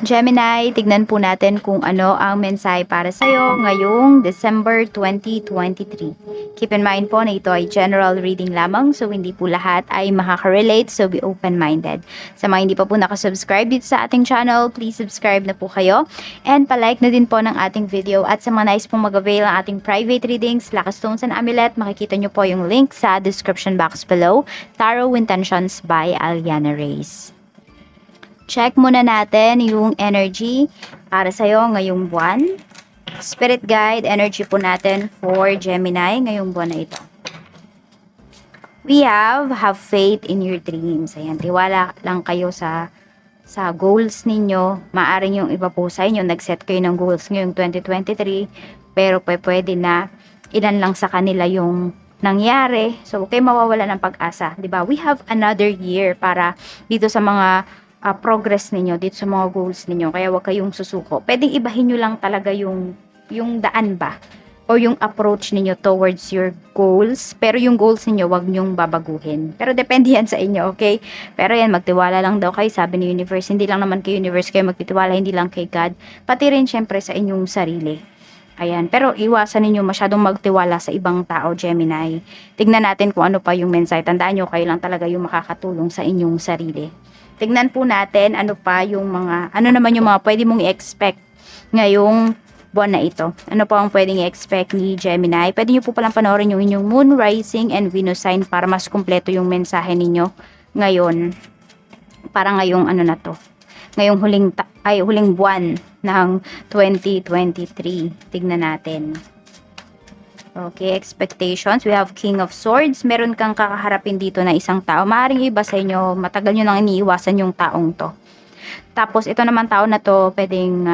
Gemini, tignan po natin kung ano ang mensahe para sa'yo ngayong December 2023. Keep in mind po na ito ay general reading lamang, so hindi po lahat ay makaka-relate, so be open-minded. Sa mga hindi pa po nakasubscribe dito sa ating channel, please subscribe na po kayo. And palike na din po ng ating video. At sa mga nais pong mag-avail ng ating private readings, Lucky Stones and Amulet, makikita nyo po yung link sa description box below. Tarot Intentions by Aliana Reyes. Check muna natin yung energy para sa'yo ngayong buwan. Spirit guide, energy po natin for Gemini ngayong buwan na ito. We have faith in your dreams. Ayan, tiwala lang kayo sa goals ninyo. Maaring yung iba po sa inyo, nag-set kayo ng goals ngayong 2023, pero pwede na ilan lang sa kanila yung nangyari. So, huwag kayo mawawala ng pag-asa. Diba? We have another year para dito sa mga progress ninyo, dito sa mga goals ninyo. Kaya huwag kayong susuko. Pwedeng ibahin nyo lang talaga yung daan ba? O yung approach ninyo towards your goals. Pero yung goals ninyo, huwag nyong babaguhin. Pero depende yan sa inyo, okay? Pero yan, magtiwala lang daw kayo. Sabi ni Universe, hindi lang naman kay Universe kayo magtitiwala, hindi lang kay God. Pati rin syempre sa inyong sarili. Ayan, pero iwasan ninyo masyadong magtiwala sa ibang tao, Gemini. Tignan natin kung ano pa yung mensahe. Tandaan nyo, kayo lang talaga yung makakatulong sa inyong sarili. Tignan po natin ano pa yung mga, ano naman yung mga pwede mong i-expect ngayong buwan na ito. Ano pa ang pwedeng i-expect ni Gemini? Pwede nyo po palang panoorin yung inyong Moon, Rising, and Venus sign para mas kumpleto yung mensahe ninyo ngayon. Para ngayong ano na to. Ngayong huling buwan ng 2023. Tignan natin. Okay, expectations. We have King of Swords. Meron kang kakaharapin dito na isang tao. Maaaring iba sa inyo, matagal nyo nang iniiwasan yung taong to. Tapos, ito naman tao na to, pwedeng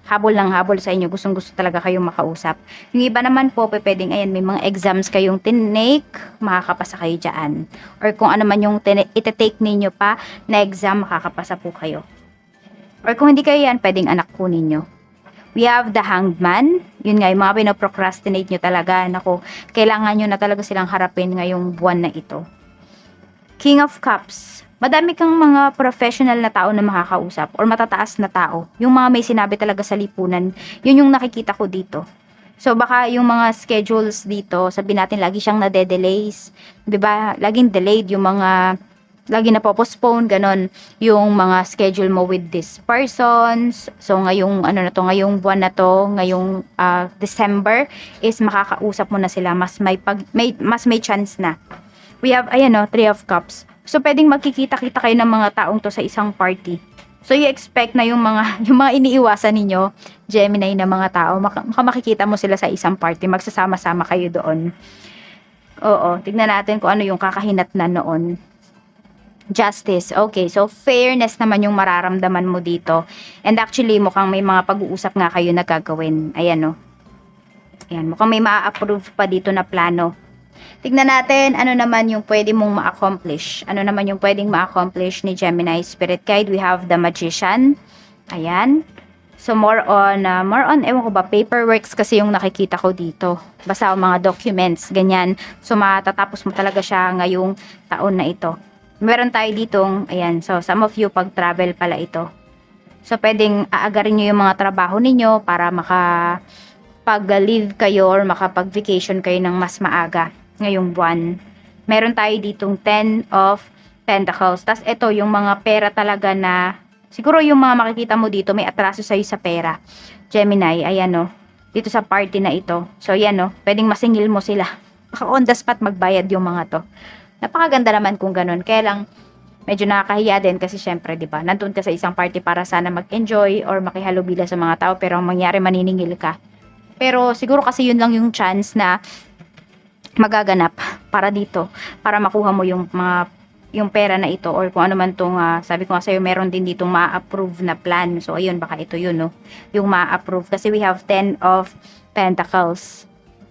habol ng habol sa inyo. Gustong gusto talaga kayong makausap. Yung iba naman po, pwedeng, ayan, may mga exams kayong tinake, makakapasa kayo dyan. Or kung ano man yung iti-take ninyo pa na exam, makakapasa po kayo. Or kung hindi kayo yan, pwedeng anak po ninyo. We have the Hanged Man. Yun nga, yung mga pinoprocrastinate nyo talaga. Naku, kailangan nyo na talaga silang harapin ngayong buwan na ito. King of Cups. Madami kang mga professional na tao na makakausap or matataas na tao. Yung mga may sinabi talaga sa lipunan, yun yung nakikita ko dito. So, baka yung mga schedules dito, sabihin natin, lagi siyang nade-delays. Diba? Laging delayed yung mga lagi na postpone, ganon, yung mga schedule mo with these persons. So, ngayong, ano na to, ngayong buwan na to, ngayong December, is makakausap mo na sila, mas may chance na. We have, ayan o, Three of Cups. So, pwedeng magkikita-kita kayo ng mga taong to sa isang party. So, you expect na yung mga iniiwasan ninyo, Gemini na mga tao, makikita mo sila sa isang party, magsasama-sama kayo doon. Oo, tignan natin kung ano yung kakahinatnan noon. Justice. Okay, so fairness naman yung mararamdaman mo dito. And actually, mukhang may mga pag-uusap nga kayo na gagawin. Ayan, no? Ayan, mukhang may ma-approve pa dito na plano. Tignan natin, ano naman yung pwede mong ma-accomplish. Ano naman yung pwedeng ma-accomplish ni Gemini Spirit Guide. We have the Magician. Ayan. So, more on, ewan ko ba, paperworks kasi yung nakikita ko dito. Basta mga documents, ganyan. So, matatapos mo talaga siya ngayong taon na ito. Meron tayo ditong, ayan, so some of you pag-travel pala ito. So, pwedeng aagarin nyo yung mga trabaho ninyo para makapag-leave kayo or makapag-vacation kayo ng mas maaga ngayong buwan. Meron tayo ditong 10 of Pentacles. Tas ito, yung mga pera talaga na, siguro yung mga makikita mo dito, may atraso sa'yo sa pera. Gemini, ayan o, dito sa party na ito. So, yan o, pwedeng masingil mo sila. Baka on the spot magbayad yung mga to. Napakaganda naman kung ganun. Kaya lang, medyo nakakahiya din kasi syempre, di ba, nandun ka sa isang party para sana mag-enjoy or makihalubila sa mga tao, pero ang mangyari, maniningil ka. Pero siguro kasi yun lang yung chance na magaganap para dito, para makuha mo yung pera na ito or kung ano man tong, sabi ko nga sa'yo, meron din ditong ma-approve na plan. So, ayun, baka ito yun, no? Yung ma-approve. Kasi we have 10 of Pentacles.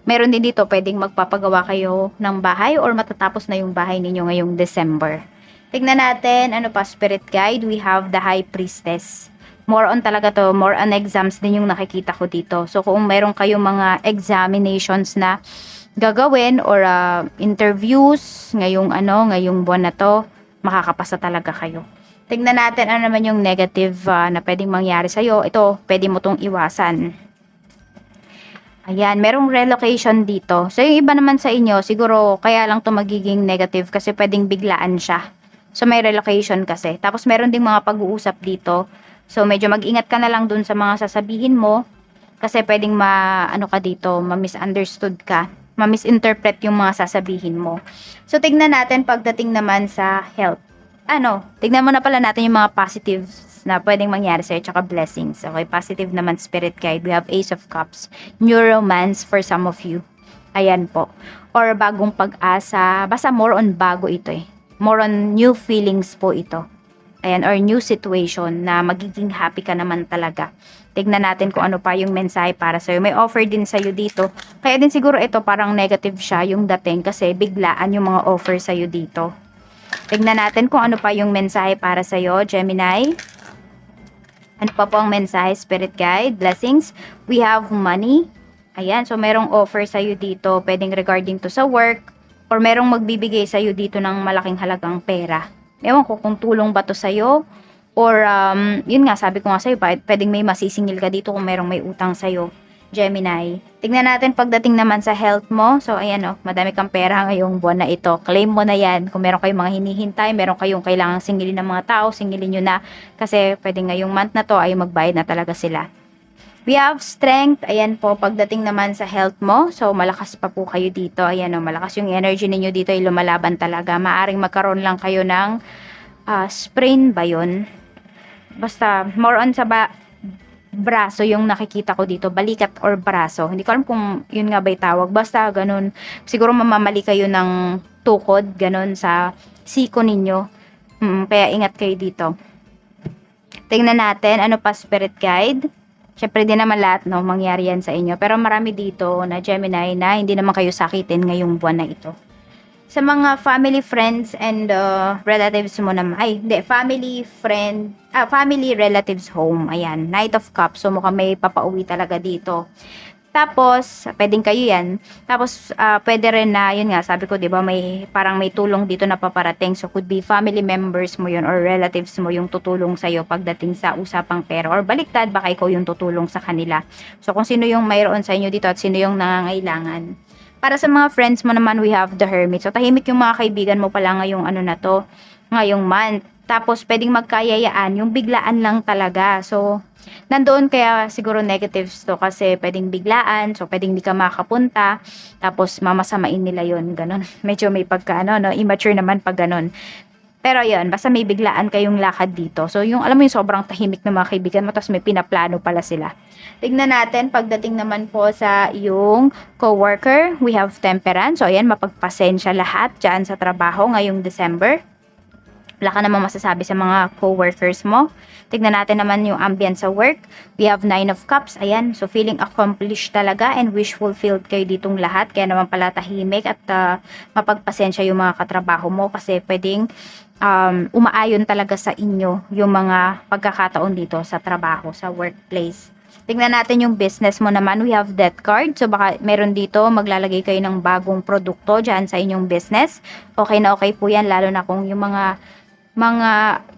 Meron din dito, pwedeng magpapagawa kayo ng bahay or matatapos na yung bahay ninyo ngayong December. Tignan natin, ano pa, Spirit Guide. We have the High Priestess. More on talaga to, more on exams din yung nakikita ko dito. So, kung meron kayong mga examinations na gagawin or interviews ngayong buwan na to, makakapasa talaga kayo. Tignan natin ano naman yung negative na pwedeng mangyari sa'yo. Ito, pwede mo tong iwasan. Ayan, merong relocation dito. So, yung iba naman sa inyo, siguro kaya lang to magiging negative kasi pwedeng biglaan siya. So, may relocation kasi. Tapos, meron ding mga pag-uusap dito. So, medyo mag-ingat ka na lang dun sa mga sasabihin mo kasi pwedeng ano ka dito, ma-misunderstood ka. Ma-misinterpret yung mga sasabihin mo. So, tignan natin pagdating naman sa health. Tignan mo na pala natin yung mga positives na pwedeng mangyari sa'yo, tsaka blessings. Okay, positive naman spirit guide. We have Ace of Cups, new romance for some of you. Ayan po. Or bagong pag-asa. Basta more on bago ito eh. More on new feelings po ito. Ayan, or new situation na magiging happy ka naman talaga. Tignan natin kung ano pa yung mensahe para sa'yo. May offer din sa'yo dito. Kaya din siguro ito parang negative siya yung dating kasi biglaan yung mga offer sa'yo dito. Tignan natin kung ano pa yung mensahe para sa'yo, Gemini. Ano pa po ang mensahe, Spirit Guide, Blessings. We have money. Ayan, so merong offer sa'yo dito, pwedeng regarding to sa work, or merong magbibigay sa'yo dito ng malaking halagang pera. Ewan ko kung tulong ba to sa'yo, or yun nga, sabi ko nga sa'yo, pwedeng may masisingil ka dito kung merong may utang sa'yo. Gemini. Tignan natin pagdating naman sa health mo. So, ayan madami kang pera ngayong buwan na ito. Claim mo na yan. Kung meron kayong mga hinihintay, meron kayong kailangang singilin ng mga tao, singilin nyo na. Kasi pwede ngayong month na to ay magbayad na talaga sila. We have strength. Ayan po, pagdating naman sa health mo. So, malakas pa po kayo dito. Ayan malakas yung energy ninyo dito ay lumalaban talaga. Maaring magkaroon lang kayo ng sprain ba yun? Basta, more on sa braso yung nakikita ko dito, balikat or braso. Hindi ko alam kung yun nga ba'y tawag. Basta ganun. Siguro mamamali kayo ng tukod, ganun sa siko ninyo. Kaya ingat kayo dito. Tingnan natin, ano pa spirit guide. Syempre din naman lahat, mangyari yan sa inyo. Pero marami dito na Gemini na hindi naman kayo sakitin ngayong buwan na ito. Sa mga family, friends, and relatives mo naman. Ay, hindi. Family, relatives home. Ayan. Knight of Cups. So, mukhang may papauwi talaga dito. Tapos, pwedeng kayo yan. Tapos, pwede rin na, yun nga, sabi ko, di ba, parang may tulong dito na paparating. So, could be family members mo yun or relatives mo yung tutulong sa'yo pagdating sa usapang pera. Or baliktad, baka ikaw yung tutulong sa kanila. So, kung sino yung mayroon sa inyo dito at sino yung nangangailangan. Para sa mga friends mo naman, we have the Hermit. So, tahimik yung mga kaibigan mo pala ngayong ngayong month. Tapos, pwedeng magkayayaan, yung biglaan lang talaga. So, nandoon kaya siguro negatives to kasi pwedeng biglaan. So, pwedeng hindi ka makapunta. Tapos, mamasamain nila yon ganun. Medyo may pagka, immature naman pag ganun. Pero yun, basta may biglaan kayong lakad dito. So, yung alam mo yung sobrang tahimik ng mga kaibigan mo, tapos may pinaplano pala sila. Tignan natin, pagdating naman po sa yung coworker, we have Temperance. So, ayan, mapagpasensya lahat dyan sa trabaho ngayong December. Wala ka namang masasabi sa mga co-workers mo. Tignan natin naman yung ambience sa work. We have 9 of Cups. Ayan, so feeling accomplished talaga and wish fulfilled kayo ditong lahat. Kaya naman pala tahimik at mapagpasensya yung mga katrabaho mo kasi pwedeng umaayon talaga sa inyo yung mga pagkakataon dito sa trabaho, sa workplace. Tingnan natin yung business mo naman. We have debt card. So, baka meron dito, maglalagay kayo ng bagong produkto dyan sa inyong business. Okay na okay po yan, lalo na kung yung mga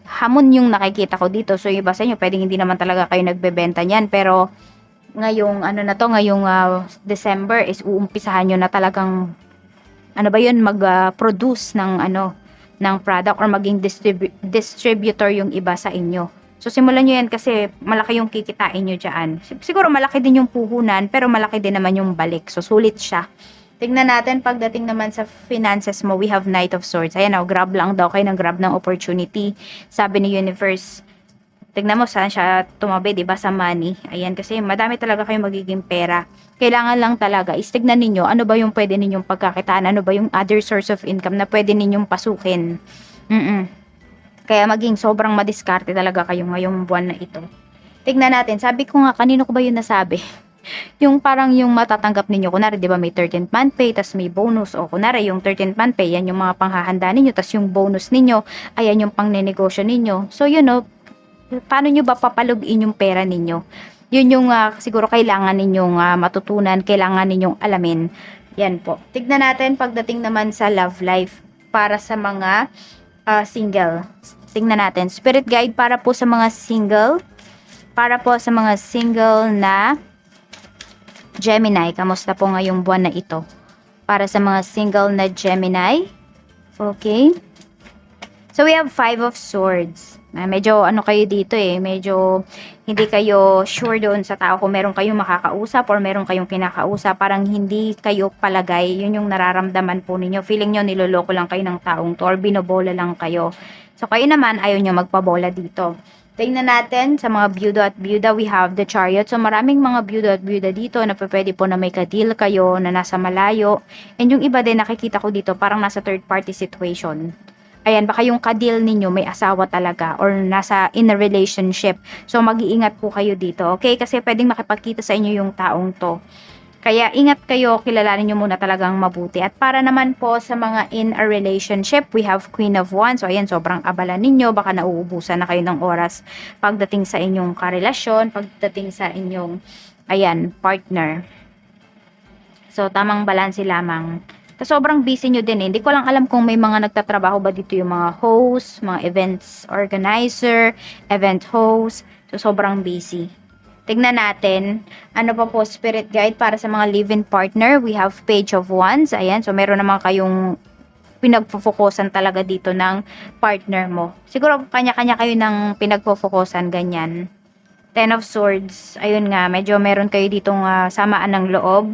hamon yung nakikita ko dito. So, iba sa inyo, pwedeng hindi naman talaga kayo nagbebenta niyan. Pero, ngayong ngayong December is uumpisahan nyo na talagang, mag-produce ng product or maging distributor yung iba sa inyo. So, simulan nyo yan kasi malaki yung kikitain nyo dyan. Siguro malaki din yung puhunan, pero malaki din naman yung balik. So, sulit siya. Tignan natin, pagdating naman sa finances mo, we have Knight of Swords. Ayan, grab lang daw kayo ng grab ng opportunity. Sabi ni Universe, tignan mo saan siya tumabi, diba, sa money. Ayan, kasi madami talaga kayong magiging pera. Kailangan lang talaga, tignan ninyo, ano ba yung pwede ninyong pagkakitaan, ano ba yung other source of income na pwede ninyong pasukin. Kaya maging sobrang madiskarte talaga kayo ngayong buwan na ito. Tignan natin, sabi ko nga, kanino ko ba yun nasabi? Yung parang yung matatanggap ninyo, kunwari, di ba may 13th month pay, tas may bonus, o kunwari yung 13th month pay, yan yung mga panghahanda ninyo, tas yung bonus ninyo, ayan yung pangnenegosyo ninyo. So, paano nyo ba papalugin yung pera ninyo? Yun yung siguro kailangan ninyong matutunan, kailangan ninyong alamin. Yan po. Tignan natin pagdating naman sa love life para sa mga single. tingnan natin. Spirit guide para po sa mga single. Para po sa mga single na Gemini. Kamusta po ngayong buwan na ito? Para sa mga single na Gemini. Okay. So, we have 5 of Swords. Medyo ano kayo dito medyo hindi kayo sure doon sa tao kung meron kayong makakausap or meron kayong kinakausap. Parang hindi kayo palagay. Yun yung nararamdaman po ninyo. Feeling nyo niloloko lang kayo ng taong to or binobola lang kayo. So, kayo naman ayaw nyo magpabola dito. Tingnan natin sa mga byuda at byuda, we have the Chariot. So, maraming mga byuda at byuda dito na pwede po na may kadil kayo, na nasa malayo. And yung iba din, nakikita ko dito, parang nasa third party situation. Ayan, baka yung kadil ninyo may asawa talaga or nasa in a relationship. So, mag-iingat po kayo dito, okay? Kasi pwedeng makipagkita sa inyo yung taong to. Kaya ingat kayo, kilalanin nyo muna talagang mabuti. At para naman po sa mga in a relationship, we have Queen of Wands. So ayan, sobrang abala ninyo. Baka nauubusan na kayo ng oras pagdating sa inyong karelasyon, pagdating sa inyong, ayan, partner. So tamang balanse lamang. So, sobrang busy nyo din. Hindi ko lang alam kung may mga nagtatrabaho ba dito yung mga host, mga events organizer, event host. So sobrang busy. Tignan natin, ano pa po spirit guide para sa mga live-in partner. We have Page of Wands. Ayan, so meron naman kayong pinagpo-focusan talaga dito ng partner mo. Siguro kanya-kanya kayo ng pinagpo-focusan, ganyan. Ten of Swords. Ayun nga, medyo meron kayo ditong samaan ng loob.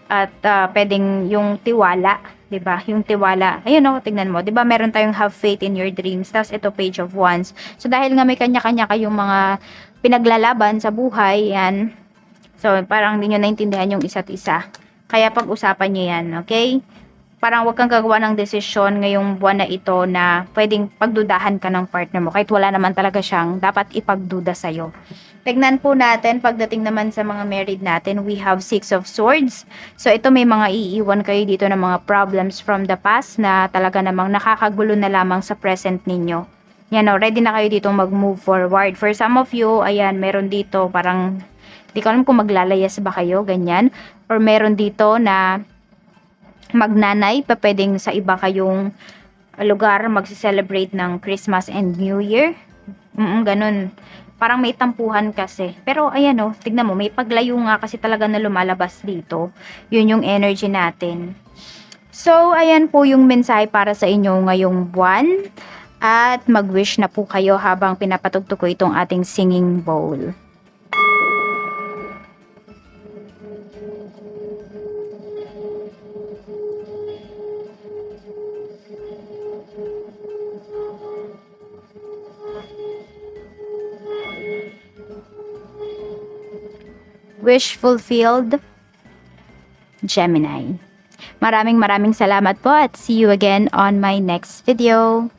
At pwedeng yung tiwala, 'di ba? Yung tiwala. Ayun tingnan mo, 'di ba? Meron tayong have faith in your dreams. Tapos ito Page of Wands. So dahil nga may kanya-kanya kayong mga pinaglalaban sa buhay, yan. So parang hindi niyo naintindihan yung isa't isa. Kaya pag-usapan niyo yan, okay? Parang wag kang gagawa ng desisyon ngayong buwan na ito na pwedeng pagdudahan ka ng partner mo kahit wala naman talaga siyang dapat ipagduda sa'yo. Tignan po natin, pagdating naman sa mga married natin, we have 6 of Swords. So ito may mga iiwan kayo dito ng mga problems from the past na talaga namang nakakagulo na lamang sa present ninyo. Yan ready na kayo dito mag-move forward. For some of you, ayan, meron dito parang, di ko alam kung maglalayas ba kayo, ganyan. Or meron dito na magnanay, pwedeng sa iba kayong lugar magsi-celebrate ng Christmas and New Year. Ganun. Parang may tampuhan kasi. Pero ayan tignan mo, may paglayo nga kasi talaga na lumalabas dito. Yun yung energy natin. So, ayan po yung mensahe para sa inyo ngayong buwan. At mag-wish na po kayo habang pinapatugtog ko itong ating singing bowl. Wish fulfilled, Gemini. Maraming salamat po at see you again on my next video.